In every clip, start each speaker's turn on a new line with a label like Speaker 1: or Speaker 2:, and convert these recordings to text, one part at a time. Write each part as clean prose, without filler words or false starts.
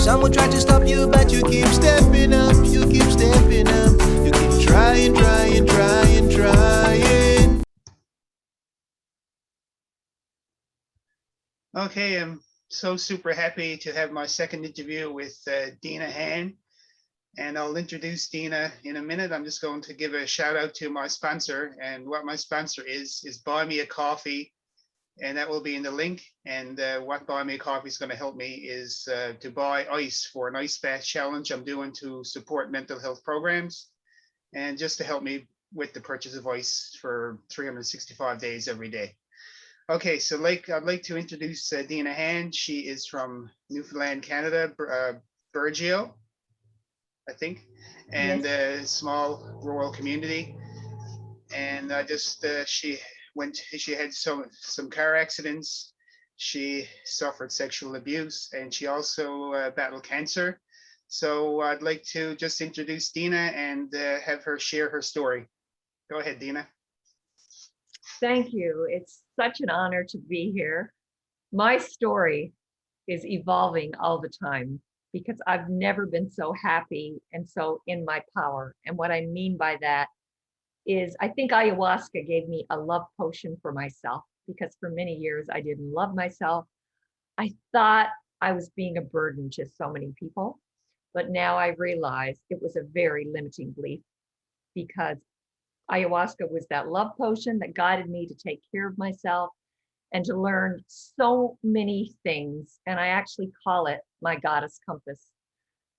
Speaker 1: Some will try to stop you, but you keep stepping up, you keep stepping up. You keep trying, trying, trying, trying.
Speaker 2: Okay, I'm so super happy to have my second interview with Deanna Hann. And I'll introduce Deanna in a minute. I'm just going to give a shout out to my sponsor. And what my sponsor is Buy Me a Coffee. And that will be in the link. And what Buy Me a Coffee is going to help me is to buy ice for an ice bath challenge I'm doing to support mental health programs. And just to help me with the purchase of ice for 365 days every day. Okay, so I'd like to introduce Deanna Hann. She is from Newfoundland, Canada, Burgeo, I think, and a small rural community. And she had some car accidents. She suffered sexual abuse, and she also battled cancer. So I'd like to just introduce Deanna and have her share her story. Go ahead, Deanna.
Speaker 3: Thank you. It's such an honor to be here. My story is evolving all the time because I've never been so happy and so in my power. And what I mean by that is I think ayahuasca gave me a love potion for myself because for many years I didn't love myself. I thought I was being a burden to so many people, but now I realize it was a very limiting belief because ayahuasca was that love potion that guided me to take care of myself and to learn so many things. And I actually call it my goddess compass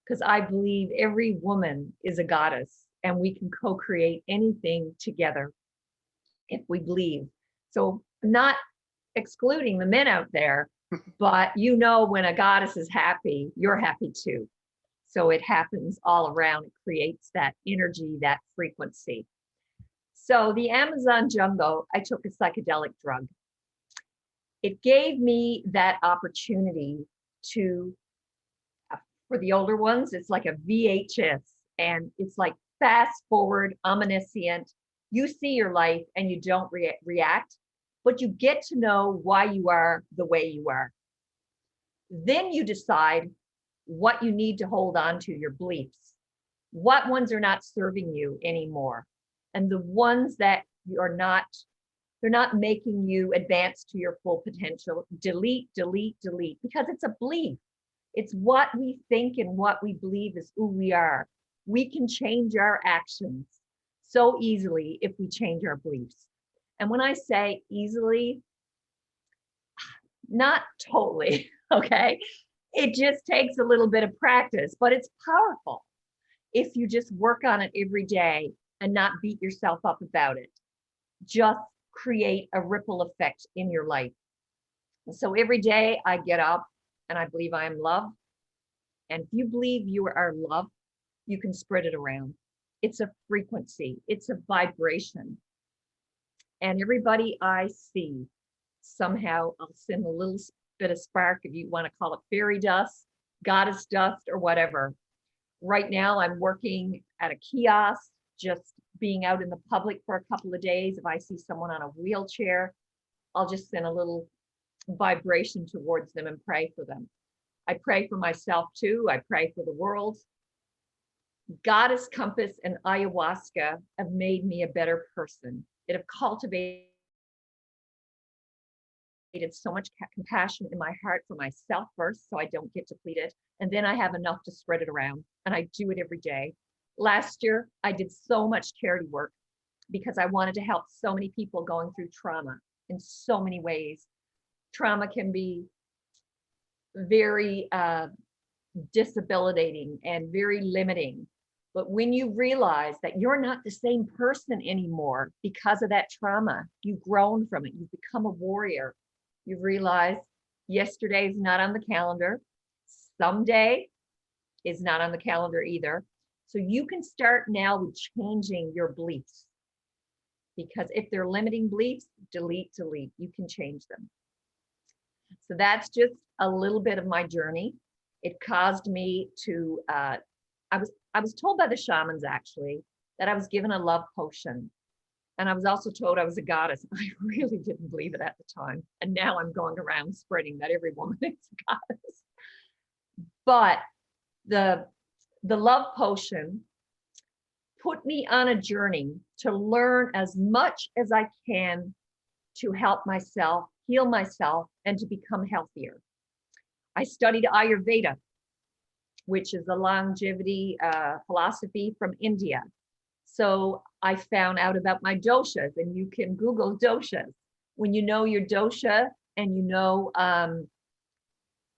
Speaker 3: because I believe every woman is a goddess and we can co-create anything together if we believe. So not excluding the men out there, but you know, when a goddess is happy, you're happy too. So it happens all around. It creates that energy, that frequency. So the Amazon jungle, I took a psychedelic drug. It gave me that opportunity to, for the older ones, it's like a VHS and it's like fast forward, omniscient. You see your life and you don't react, but you get to know why you are the way you are. Then you decide what you need to hold on to, your beliefs. What ones are not serving you anymore? And the ones that you're not, they're not making you advance to your full potential. Delete, delete, delete, because it's a belief. It's what we think and what we believe is who we are. We can change our actions so easily if we change our beliefs. And when I say easily, not totally, okay? It just takes a little bit of practice, but it's powerful if you just work on it every day and not beat yourself up about it. Just create a ripple effect in your life. So every day I get up and I believe I am loved. And if you believe you are loved, you can spread it around. It's a frequency, it's a vibration. And everybody I see, somehow I'll send a little bit of spark, if you want to call it fairy dust, goddess dust, or whatever. Right now I'm working at a kiosk, just being out in the public for a couple of days. If I see someone on a wheelchair, I'll just send a little vibration towards them and pray for them. I pray for myself too. I pray for the world. Goddess Compass and ayahuasca have made me a better person. It have cultivated so much compassion in my heart for myself first, so I don't get depleted. And then I have enough to spread it around. And I do it every day. Last year, I did so much charity work because I wanted to help so many people going through trauma in so many ways. Trauma can be very disabilitating and very limiting. But when you realize that you're not the same person anymore because of that trauma, you've grown from it, you've become a warrior. You realize yesterday is not on the calendar. Someday is not on the calendar either. So you can start now with changing your beliefs. Because if they're limiting beliefs, delete, delete, you can change them. So that's just a little bit of my journey. It caused me to, I was told by the shamans actually, that I was given a love potion. And I was also told I was a goddess. I really didn't believe it at the time. And now I'm going around spreading that every woman is a goddess. But the love potion put me on a journey to learn as much as I can to help myself, heal myself, and to become healthier. I studied Ayurveda, which is a longevity philosophy from India. So I found out about my doshas, and you can Google doshas. When you know your dosha and you know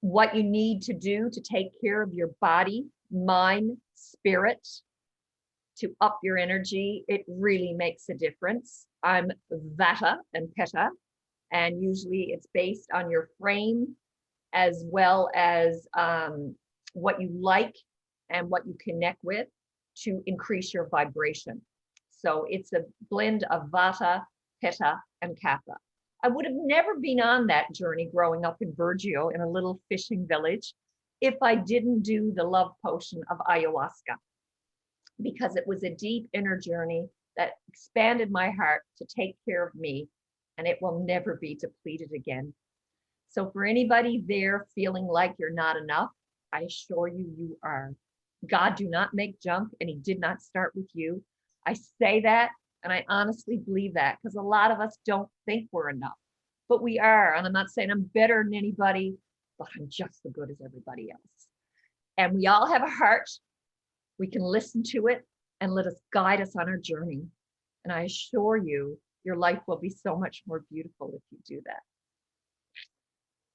Speaker 3: what you need to do to take care of your body, mind, spirit, to up your energy, it really makes a difference. I'm Vata and Pitta, and usually it's based on your frame as well as what you like and what you connect with to increase your vibration. So it's a blend of Vata, Pitta, and Kapha. I would have never been on that journey growing up in Burgeo in a little fishing village if I didn't do the love potion of ayahuasca, because it was a deep inner journey that expanded my heart to take care of me, and it will never be depleted again. So for anybody there feeling like you're not enough, I assure you, you are. God do not make junk, and he did not start with you. I say that, and I honestly believe that, because a lot of us don't think we're enough, but we are. And I'm not saying I'm better than anybody, but I'm just as good as everybody else. And we all have a heart. We can listen to it and let us guide us on our journey. And I assure you, your life will be so much more beautiful if you do that.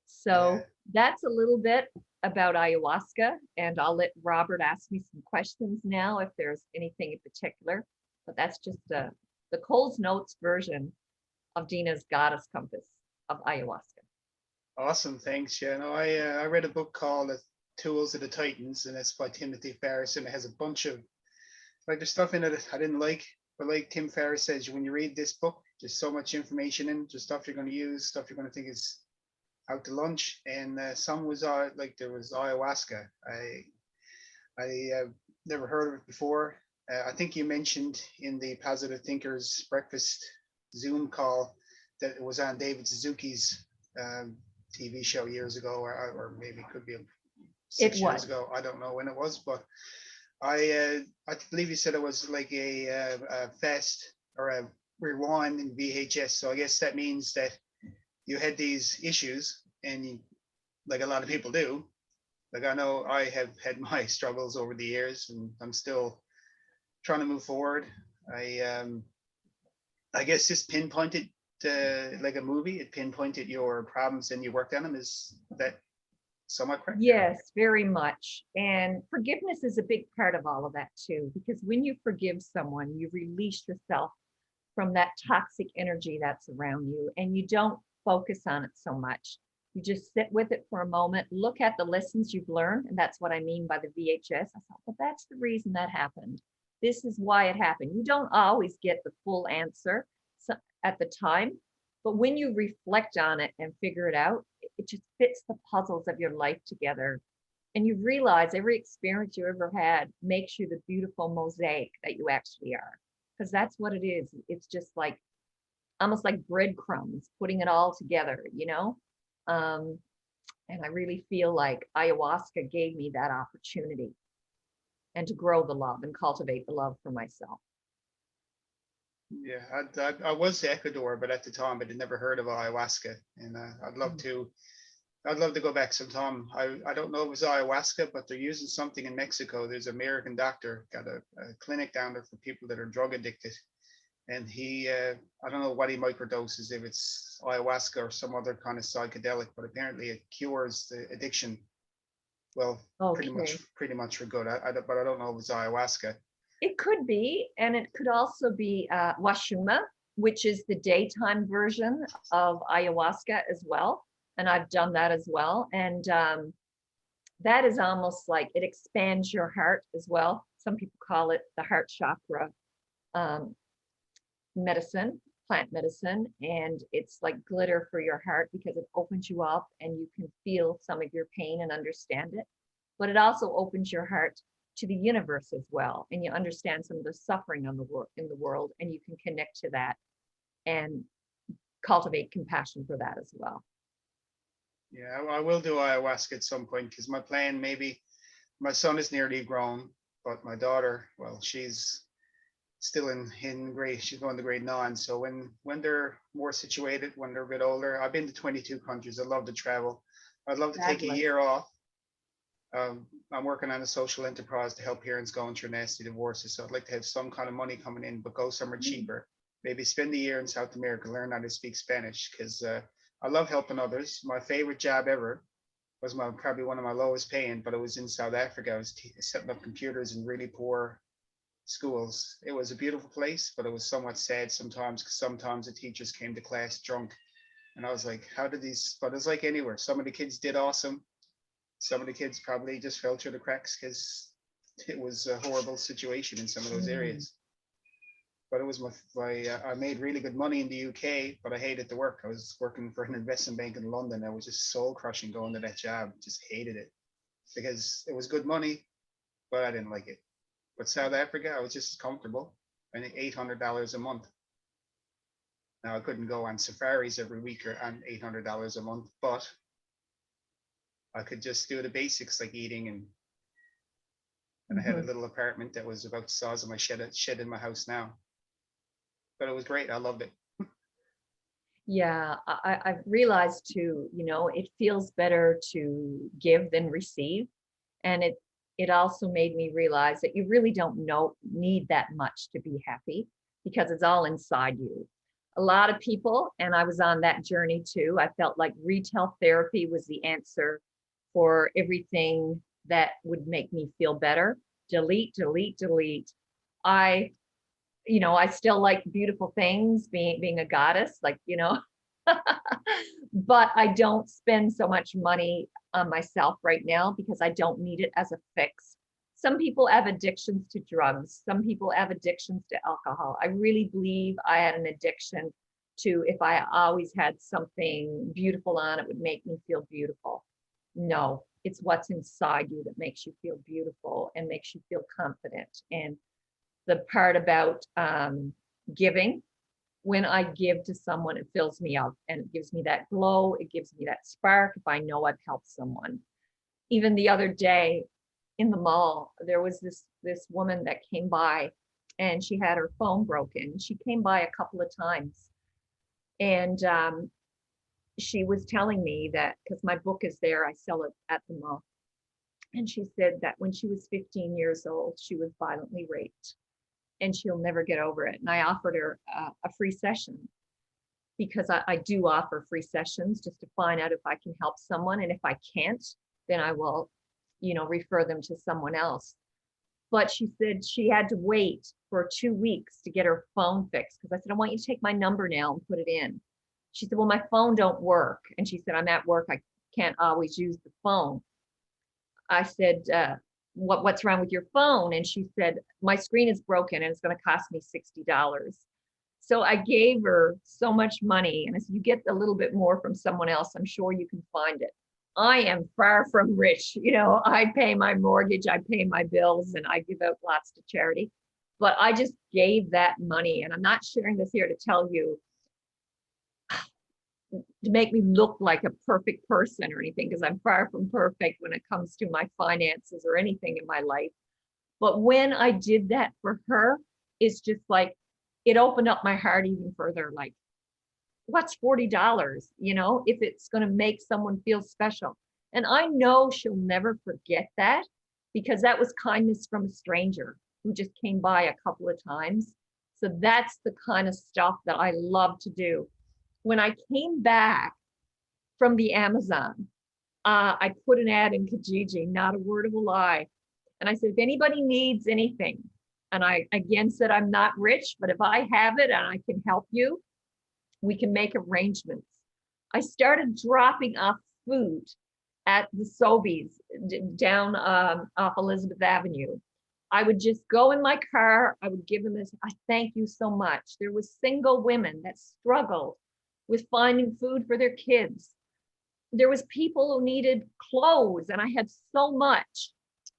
Speaker 3: So that's a little bit about ayahuasca, and I'll let Robert ask me some questions now if there's anything in particular, but that's just the Coles Notes version of Dina's Goddess Compass of ayahuasca.
Speaker 2: Awesome, thanks. Yeah, no, I read a book called Tools of the Titans, and it's by Timothy Ferriss, and it has a bunch of, like, there's stuff in it I didn't like, but like Tim Ferriss says, when you read this book, there's so much information in, just stuff you're going to use, stuff you're going to think is out to lunch, and some was like there was ayahuasca. I never heard of it before. I think you mentioned in the Positive Thinkers Breakfast Zoom call that it was on David Suzuki's TV show years ago, or maybe it could be 6 years ago. I don't know when it was, but I believe you said it was like a fast or a rewind in VHS. So I guess that means that you had these issues, and you, like a lot of people do, like I know I have had my struggles over the years, and I'm still trying to move forward. I guess this pinpointed like a movie. It pinpointed your problems and you worked on them. Is that somewhat correct?
Speaker 3: Yes, very much. And forgiveness is a big part of all of that too, because when you forgive someone, you release yourself from that toxic energy that's around you, and you don't focus on it so much. You just sit with it for a moment, look at the lessons you've learned, and that's what I mean by the VHS. I thought, well, that's the reason that happened. This is why it happened. You don't always get the full answer at the time, but when you reflect on it and figure it out, it just fits the puzzles of your life together. And you realize every experience you ever had makes you the beautiful mosaic that you actually are. Because that's what it is. It's just like, almost like breadcrumbs, putting it all together, you know? And I really feel like ayahuasca gave me that opportunity, and to grow the love and cultivate the love for myself.
Speaker 2: Yeah, I was to Ecuador, but at the time I had never heard of ayahuasca, and I'd love to go back sometime. I don't know if it was ayahuasca, but they're using something in Mexico. There's an American doctor got a clinic down there for people that are drug addicted, and he I don't know what he microdoses, if it's ayahuasca or some other kind of psychedelic, but apparently it cures the addiction. Well,
Speaker 3: Okay.
Speaker 2: pretty much for good. But I don't know if it's ayahuasca.
Speaker 3: It could be, and it could also be washuma, which is the daytime version of ayahuasca as well. And I've done that as well. And that is almost like it expands your heart as well. Some people call it the heart chakra medicine, plant medicine. And it's like glitter for your heart because it opens you up and you can feel some of your pain and understand it. But it also opens your heart to the universe as well. And you understand some of the suffering in the world, and you can connect to that and cultivate compassion for that as well.
Speaker 2: Yeah, I will do ayahuasca at some point, because my plan maybe my son is nearly grown, but my daughter, well, she's still in grade, she's going to grade 9. So when they're more situated, when they're a bit older, I've been to 22 countries. I love to travel. I'd love to take a
Speaker 3: Fabulous.
Speaker 2: year off. I'm working on a social enterprise to help parents going through nasty divorces. So I'd like to have some kind of money coming in, but go somewhere cheaper. Maybe spend a year in South America, learn how to speak Spanish, because I love helping others. My favorite job ever was probably one of my lowest paying, but it was in South Africa. I was setting up computers in really poor schools. It was a beautiful place, but it was somewhat sad sometimes, because sometimes the teachers came to class drunk. And I was like, how did these, but it's like anywhere. Some of the kids did awesome. Some of the kids probably just fell through the cracks because it was a horrible situation in some of those areas. But it was I made really good money in the UK, but I hated the work. I was working for an investment bank in London. I was just soul crushing going to that job. Just hated it because it was good money, but I didn't like it. But South Africa, I was just comfortable. I think $800 a month. Now I couldn't go on safaris every week or on $800 a month, but I could just do the basics like eating, and I had a little apartment that was about the size of my shed in my house now. But it was great. I loved it.
Speaker 3: Yeah, I've realized too, it feels better to give than receive. And it also made me realize that you really don't need that much to be happy, because it's all inside you. A lot of people, and I was on that journey too, I felt like retail therapy was the answer for everything that would make me feel better. Delete, delete, delete. I still like beautiful things, being a goddess, but I don't spend so much money on myself right now because I don't need it as a fix. Some people have addictions to drugs. Some people have addictions to alcohol. I really believe I had an addiction to, if I always had something beautiful on, it would make me feel beautiful. No, it's what's inside you that makes you feel beautiful and makes you feel confident. And the part about giving, when I give to someone, it fills me up and it gives me that glow. It gives me that spark if I know I've helped someone. Even the other day in the mall, there was this woman that came by and she had her phone broken. She came by a couple of times, and she was telling me that, because my book is there, I sell it at the mall. And she said that when she was 15 years old, she was violently raped and she'll never get over it. And I offered her a free session, because I do offer free sessions just to find out if I can help someone. And if I can't, then I will, refer them to someone else. But she said she had to wait for 2 weeks to get her phone fixed, because I said, I want you to take my number now and put it in. She said, well, my phone don't work. And she said, I'm at work. I can't always use the phone. I said, what's wrong with your phone? And she said, my screen is broken and it's going to cost me $60. So I gave her so much money. And I said, you get a little bit more from someone else. I'm sure you can find it. I am far from rich. I pay my mortgage, I pay my bills, and I give out lots to charity. But I just gave that money. And I'm not sharing this here to tell you, to make me look like a perfect person or anything, because I'm far from perfect when it comes to my finances or anything in my life. But when I did that for her, it's just like, it opened up my heart even further. Like, what's $40, if it's going to make someone feel special? And I know she'll never forget that, because that was kindness from a stranger who just came by a couple of times. So that's the kind of stuff that I love to do. When I came back from the Amazon, I put an ad in Kijiji, not a word of a lie. And I said, if anybody needs anything, and I again said, I'm not rich, but if I have it and I can help you, we can make arrangements. I started dropping off food at the Sobeys down off Elizabeth Avenue. I would just go in my car. I would give them this, I thank you so much. There was single women that struggled with finding food for their kids. There was people who needed clothes, and I had so much.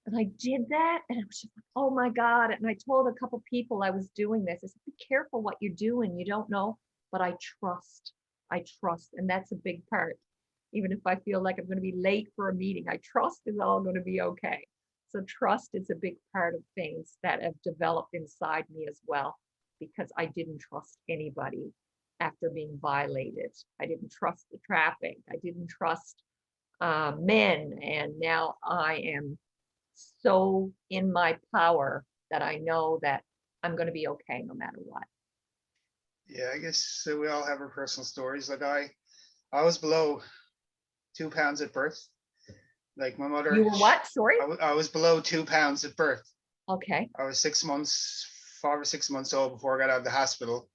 Speaker 3: And I did that, and it was just like, oh my God. And I told a couple people I was doing this. I said, be careful what you're doing. You don't know, but I trust. And that's a big part. Even if I feel like I'm going to be late for a meeting, I trust it's all going to be okay. So trust is a big part of things that have developed inside me as well, because I didn't trust anybody after being violated. I didn't trust the traffic. I didn't trust men. And now I am so in my power that I know that I'm going to be okay no matter what.
Speaker 2: Yeah, I guess we all have our personal stories. Like I was below 2 pounds at birth. Like my mother.
Speaker 3: You were what? Sorry?
Speaker 2: I was below 2 pounds at birth.
Speaker 3: Okay.
Speaker 2: I was 6 months, 5 or 6 months old before I got out of the hospital.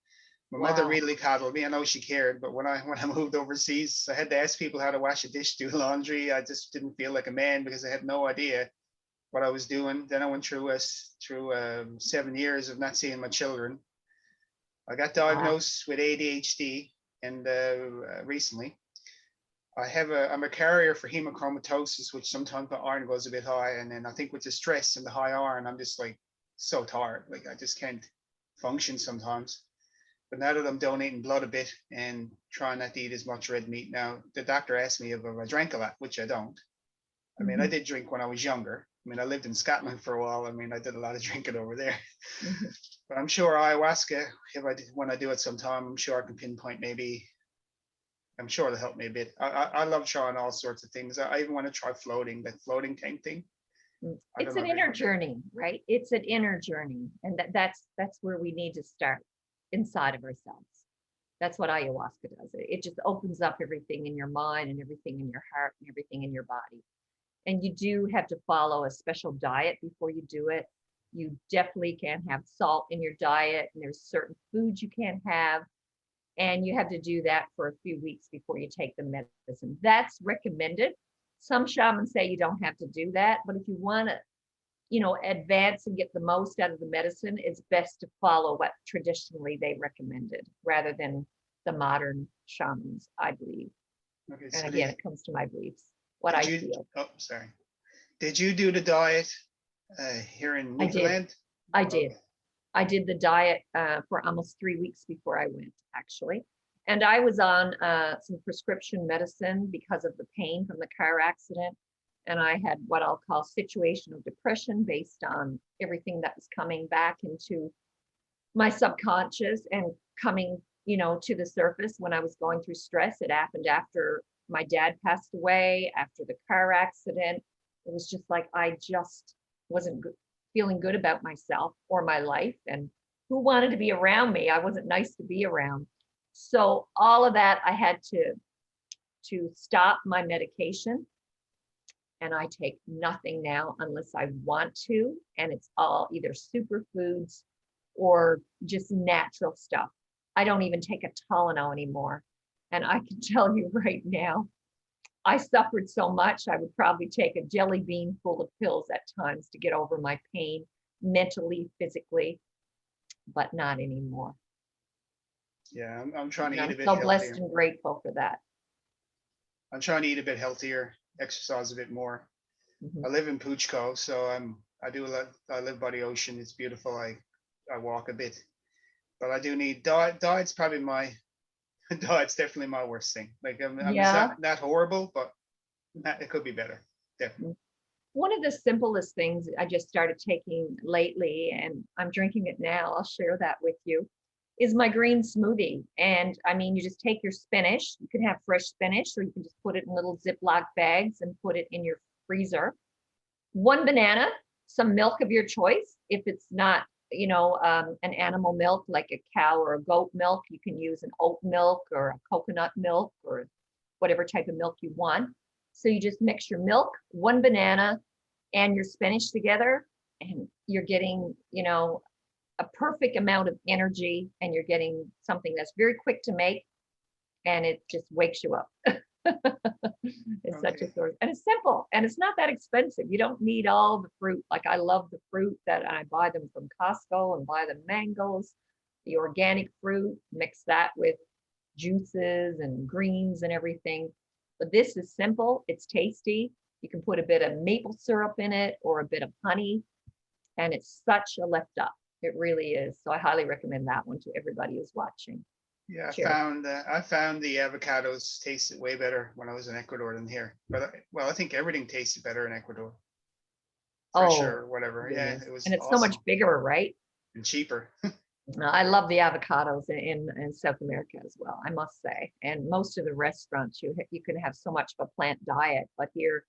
Speaker 2: My mother
Speaker 3: Wow.
Speaker 2: really coddled me. I know she cared, but when I moved overseas, I had to ask people how to wash a dish, do laundry. I just didn't feel like a man because I had no idea what I was doing. Then I went through 7 years of not seeing my children. I got diagnosed with ADHD, and recently I'm a carrier for hemochromatosis, which sometimes the iron goes a bit high, and then I think with the stress and the high iron, I'm just like so tired, like I just can't function sometimes. But now that I'm donating blood a bit and trying not to eat as much red meat now, the doctor asked me if I drank a lot, which I don't. I mean, I did drink when I was younger. I mean, I lived in Scotland for a while. I mean, I did a lot of drinking over there. But I'm sure ayahuasca, when I do it sometime, I'm sure I can pinpoint maybe. I'm sure it'll help me a bit. I love trying all sorts of things. I even want to try floating, that floating tank thing.
Speaker 3: It's an inner journey, right? It's an inner journey, and that's where we need to start, inside of ourselves. That's what ayahuasca does. It just opens up everything in your mind and everything in your heart and everything in your body. And you do have to follow a special diet before you do it. You definitely can't have salt in your diet, and there's certain foods you can't have. And you have to do that for a few weeks before you take the medicine. That's recommended. Some shamans say you don't have to do that, but if you want to, advance and get the most out of the medicine, it's best to follow what traditionally they recommended rather than the modern shamans, I believe. Okay, so and again, it comes to my beliefs, what I feel.
Speaker 2: Oh, sorry. Did you do the diet here in Newfoundland?
Speaker 3: I did. I did the diet for almost 3 weeks before I went, actually. And I was on some prescription medicine because of the pain from the car accident. And I had what I'll call situational depression based on everything that was coming back into my subconscious and coming, to the surface when I was going through stress. It happened after my dad passed away, after the car accident. It was just like I just wasn't feeling good about myself or my life, and who wanted to be around me? I wasn't nice to be around. So all of that, I had to stop my medication, and I take nothing now unless I want to, and it's all either superfoods or just natural stuff. I don't even take a Tylenol anymore. And I can tell you right now, I suffered so much, I would probably take a jelly bean full of pills at times to get over my pain, mentally, physically, but not anymore.
Speaker 2: Yeah, I'm trying to eat a bit
Speaker 3: healthier. I'm so
Speaker 2: healthier.
Speaker 3: blessed and grateful for that.
Speaker 2: I'm trying to eat a bit healthier, exercise a bit more. I live in Puchco, so I live by the ocean. It's beautiful. I walk a bit, but I do need diet's probably diet's definitely my worst thing. Like it's not horrible, but it could be better. Definitely.
Speaker 3: One of the simplest things I just started taking lately, and I'm drinking it now, I'll share that with you, is my green smoothie. And I mean, you just take your spinach, you can have fresh spinach, or you can just put it in little Ziploc bags and put it in your freezer. 1 banana, some milk of your choice. If it's not, an animal milk like a cow or a goat milk, you can use an oat milk or a coconut milk or whatever type of milk you want. So you just mix your milk, 1 banana, and your spinach together, and you're getting, a perfect amount of energy, and you're getting something that's very quick to make, and it just wakes you up. It's such a source, and it's simple, and it's not that expensive. You don't need all the fruit. Like I love the fruit that I buy them from Costco and buy the mangoes, the organic fruit, mix that with juices and greens and everything. But this is simple, it's tasty. You can put a bit of maple syrup in it or a bit of honey, and it's such a lift up. It really is. So I highly recommend that one to everybody who's watching.
Speaker 2: Yeah, I found the avocados tasted way better when I was in Ecuador than here. But I think everything tasted better in Ecuador. fresher
Speaker 3: Oh,
Speaker 2: or whatever. Yeah,
Speaker 3: goodness.
Speaker 2: it was
Speaker 3: And it's so much
Speaker 2: awesome
Speaker 3: bigger, right?
Speaker 2: and cheaper.
Speaker 3: I love the avocados in South America as well, I must say. And most of the restaurants, you can have so much of a plant diet, but here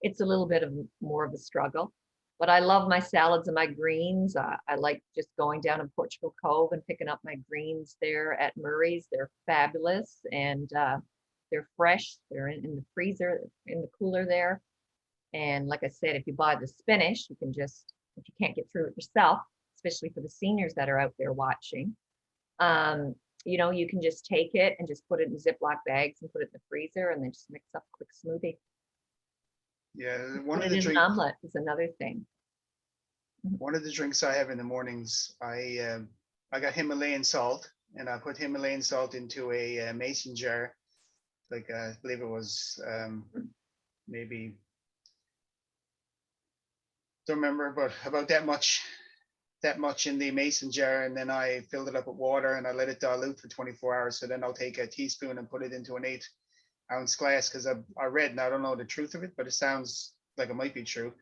Speaker 3: it's a little bit of more of a struggle. But I love my salads and my greens. I like just going down in Portugal Cove and picking up my greens there at Murray's. They're fabulous and they're fresh. They're in the freezer, in the cooler there. And like I said, if you buy the spinach, you can just, if you can't get through it yourself, especially for the seniors that are out there watching, you can just take it and just put it in Ziploc bags and put it in the freezer and then just mix up a quick smoothie.
Speaker 2: Yeah,
Speaker 3: Put it in an omelet is another thing.
Speaker 2: one of the drinks I have in the mornings, I got Himalayan salt, and I put Himalayan salt into a mason jar, like I believe it was maybe, don't remember, but about that much in the mason jar, and then I filled it up with water and I let it dilute for 24 hours. So then I'll take a teaspoon and put it into an 8-ounce glass, because I read, and I don't know the truth of it, but it sounds like it might be true,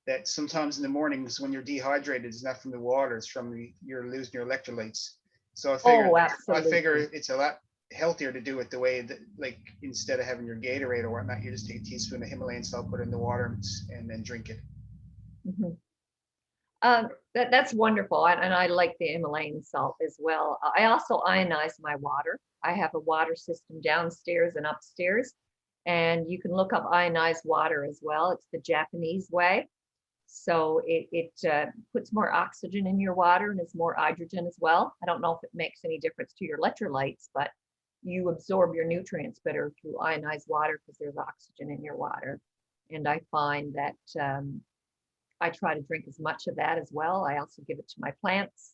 Speaker 2: that sometimes in the mornings when you're dehydrated, it's not from the water, it's from you're losing your electrolytes. So
Speaker 3: Oh, absolutely.
Speaker 2: I figure it's a lot healthier to do it the way that, like, instead of having your Gatorade or whatnot, you just take a teaspoon of Himalayan salt, put it in the water, and then drink it.
Speaker 3: Mhm. That's wonderful. And I like the Himalayan salt as well. I also ionize my water. I have a water system downstairs and upstairs, and you can look up ionized water as well. It's the Japanese way. So it puts more oxygen in your water and it's more hydrogen as well. I don't know if it makes any difference to your electrolytes, but you absorb your nutrients better through ionized water because there's oxygen in your water. And I find that I try to drink as much of that as well. I also give it to my plants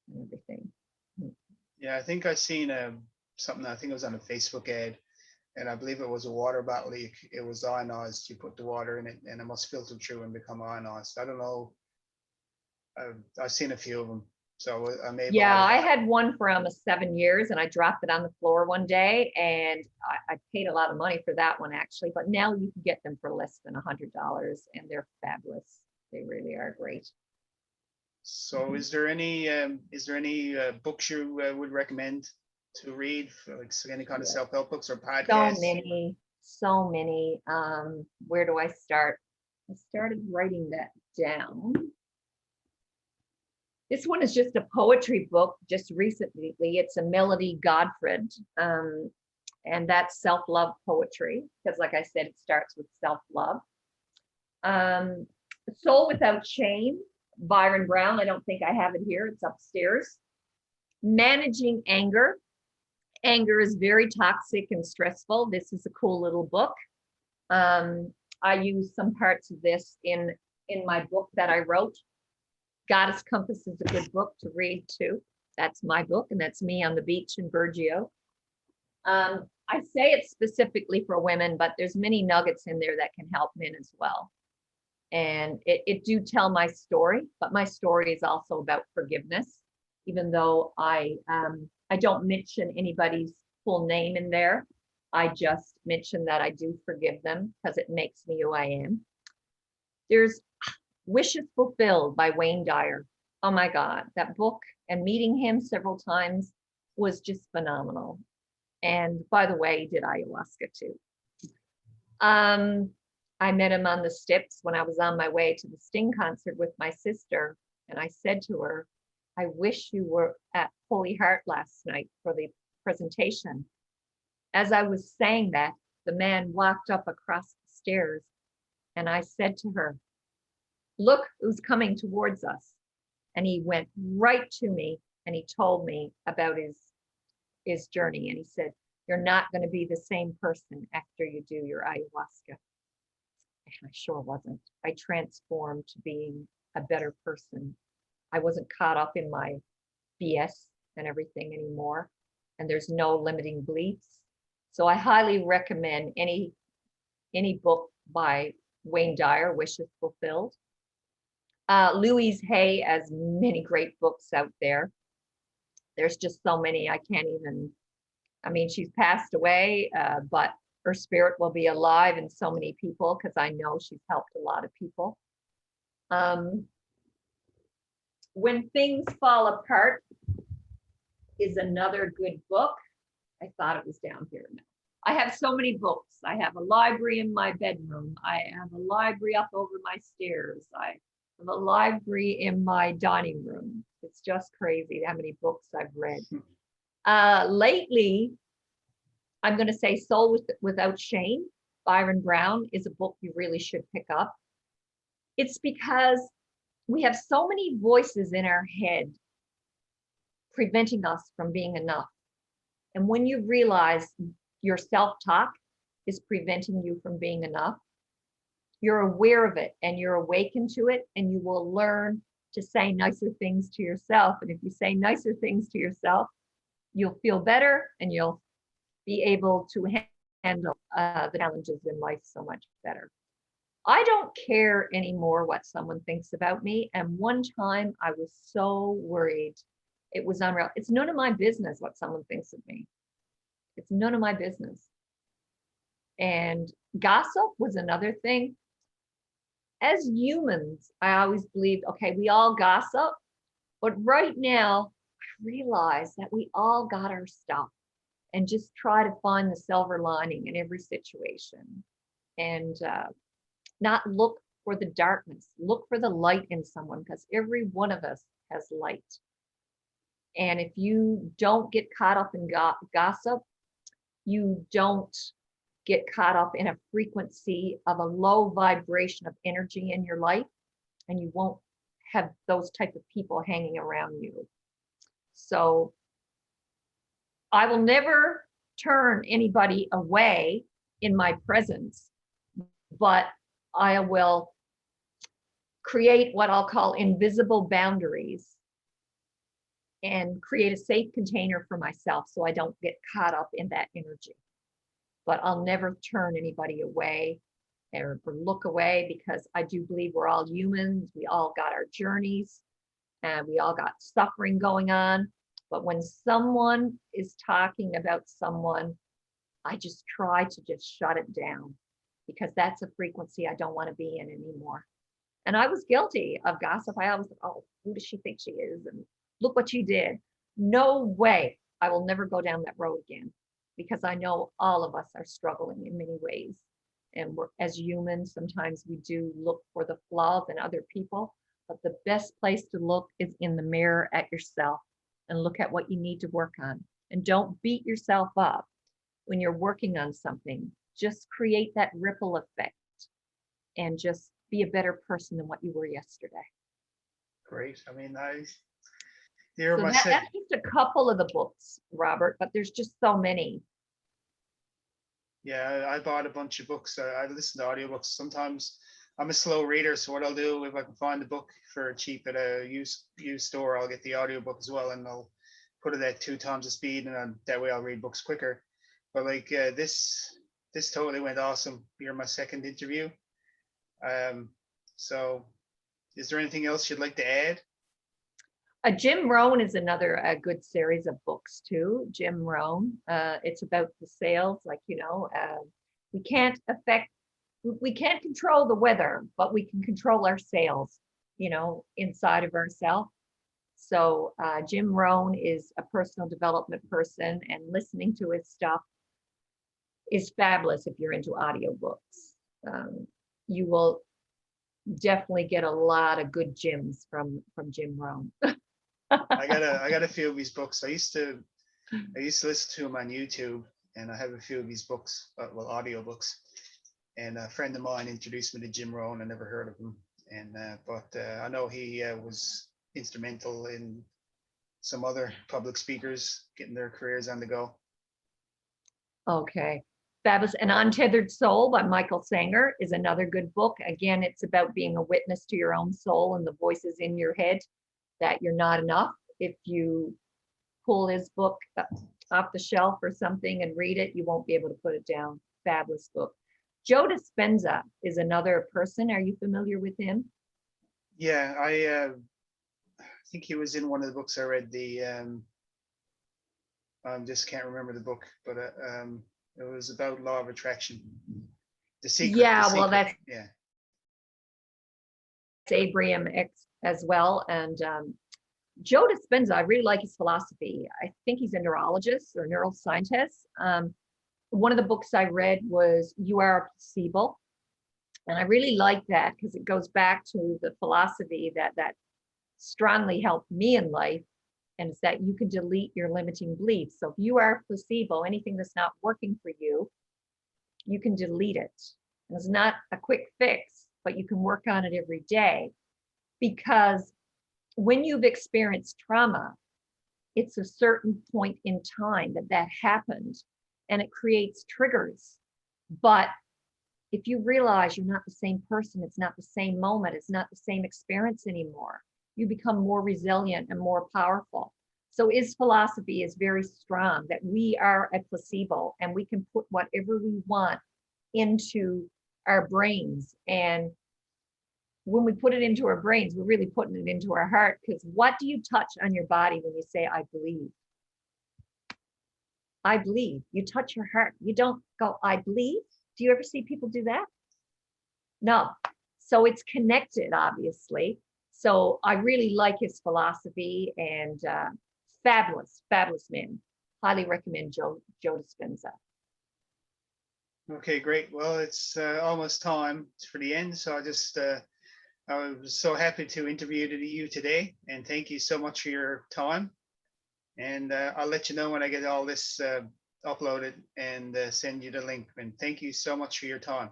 Speaker 3: and everything.
Speaker 2: Yeah, I think I seen something, I think it was on a Facebook ad, and I believe it was a water bottle. It was ionized. You put the water in it, and it must filter through and become ionized. I don't know. I've seen a few of them, so I may.
Speaker 3: Yeah, I had one for almost 7 years, and I dropped it on the floor one day, and I paid a lot of money for that one actually. But now you can get them for less than $100, and they're fabulous. They really are great.
Speaker 2: So, is there any books you would recommend to read, for like any kind of self-help books or podcasts?
Speaker 3: So many. Where do I start? I started writing that down. This one is just a poetry book, just recently. It's a Melody Godfred, and that's self-love poetry, because like I said, it starts with self-love. Soul Without Shame, Byron Brown. I don't think I have it here. It's upstairs. Managing Anger. Anger is very toxic and stressful. This is a cool little book. I use some parts of this in my book that I wrote. Goddess Compass is a good book to read too. That's my book, and that's me on the beach in Burgeo. I say it's specifically for women, but there's many nuggets in there that can help men as well. And it do tell my story, but my story is also about forgiveness, even though I don't mention anybody's full name in there. I just mention that I do forgive them because it makes me who I am. There's Wishes Fulfilled by Wayne Dyer. Oh my God, that book and meeting him several times was just phenomenal. And by the way, he did ayahuasca too. I met him on the steps when I was on my way to the Sting concert with my sister. And I said to her, I wish you were at Holy Heart last night for the presentation. As I was saying that, the man walked up across the stairs, and I said to her, look who's coming towards us. And he went right to me and he told me about his journey. And he said, you're not going to be the same person after you do your ayahuasca. And I sure wasn't. I transformed to being a better person. I wasn't caught up in my BS and everything anymore. And there's no limiting beliefs. So I highly recommend any book by Wayne Dyer, Wishes Fulfilled. Louise Hay has many great books out there. There's just so many I can't even, I mean, she's passed away, but her spirit will be alive in so many people because I know she's helped a lot of people. When Things Fall Apart is another good book. I thought it was down here now. I have so many books. I have a library in my bedroom. I have a library up over my stairs. I have a library in my dining room. It's just crazy how many books I've read. Lately, I'm going to say Soul Without Shame, Byron Brown, is a book you really should pick up. It's because we have so many voices in our head preventing us from being enough. And when you realize your self-talk is preventing you from being enough, you're aware of it and you're awakened to it, and you will learn to say nicer things to yourself. And if you say nicer things to yourself, you'll feel better and you'll be able to handle the challenges in life so much better. I don't care anymore what someone thinks about me. And one time I was so worried. It was unreal. It's none of my business what someone thinks of me. It's none of my business. And gossip was another thing. As humans, I always believed, okay, we all gossip. But right now, I realize that we all got our stuff, and just try to find the silver lining in every situation, and not look for the darkness. Look for the light in someone, because every one of us has light. And if you don't get caught up in gossip, you don't get caught up in a frequency of a low vibration of energy in your life, and you won't have those type of people hanging around you. So I will never turn anybody away in my presence, but I will create what I'll call invisible boundaries and create a safe container for myself so I don't get caught up in that energy. But I'll never turn anybody away or look away, because I do believe we're all humans. We all got our journeys and we all got suffering going on. But when someone is talking about someone, I just try to just shut it down, because that's a frequency I don't want to be in anymore. And I was guilty of gossip. I always thought, oh, who does she think she is? And look what she did. No way. I will never go down that road again, because I know all of us are struggling in many ways. And we're, as humans, sometimes we do look for the flaws in other people, but the best place to look is in the mirror at yourself and look at what you need to work on. And don't beat yourself up when you're working on something. Just create that ripple effect and just be a better person than what you were yesterday.
Speaker 2: Great. I mean,
Speaker 3: that's just a couple of the books, Robert, but there's just so many.
Speaker 2: Yeah, I bought a bunch of books. I listen to audiobooks. Sometimes I'm a slow reader, so what I'll do, if I can find a book for cheap at a used store, I'll get the audiobook as well, and I'll put it at 2 times the speed, and that way I'll read books quicker. But like this totally went awesome. You're my second interview. So is there anything else you'd like to add?
Speaker 3: Jim Rohn is another good series of books too. Jim Rohn. It's about the sales. Like, we can't control the weather, but we can control our sales, inside of ourselves. So Jim Rohn is a personal development person, and listening to his stuff is fabulous if you're into audiobooks. You will definitely get a lot of good gems from Jim Rohn.
Speaker 2: I got a few of these books. I used to listen to them on YouTube, and I have a few of these books, audiobooks. And a friend of mine introduced me to Jim Rohn. I never heard of him, and but I know he was instrumental in some other public speakers getting their careers on the go.
Speaker 3: Okay. Fabulous. An Untethered Soul by Michael Sanger is another good book. Again, it's about being a witness to your own soul and the voices in your head that you're not enough. If you pull his book off the shelf or something and read it, you won't be able to put it down. Fabulous book. Joe Dispenza is another person. Are you familiar with him?
Speaker 2: Yeah, I think he was in one of the books I read. I just can't remember the book, but it was about law of attraction. The Secret.
Speaker 3: Yeah, well, that's Sabrium as well. And Joe Dispenza, I really like his philosophy. I think he's a neurologist or neuroscientist. One of the books I read was You Are a Placebo. And I really like that because it goes back to the philosophy that strongly helped me in life. And it's that you can delete your limiting beliefs. So if you are a placebo, anything that's not working for you, you can delete it. And it's not a quick fix, but you can work on it every day. Because when you've experienced trauma, it's a certain point in time that happened, and it creates triggers. But if you realize you're not the same person, it's not the same moment, it's not the same experience anymore, you become more resilient and more powerful. So his philosophy is very strong that we are a placebo and we can put whatever we want into our brains. And when we put it into our brains, we're really putting it into our heart, because what do you touch on your body when you say, I believe? I believe. You touch your heart. You don't go, I believe. Do you ever see people do that? No. So it's connected, obviously. So I really like his philosophy, and fabulous man. Highly recommend Joe Dispenza.
Speaker 2: Okay, great. Well, it's almost time for the end. So I was so happy to interview you today, and thank you so much for your time. And I'll let you know when I get all this uploaded and send you the link. And thank you so much for your time.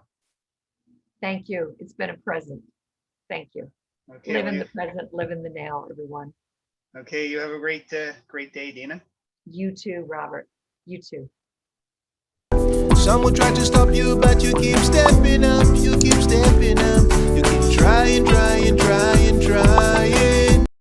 Speaker 3: Thank you. It's been a present. Thank you.
Speaker 2: Okay,
Speaker 3: Live in the present, live in the now, everyone.
Speaker 2: Okay, you have a great day, Deanna.
Speaker 3: You too, Robert. You too.
Speaker 1: Some will try to stop you, but you keep stepping up, you keep stepping up, you keep trying.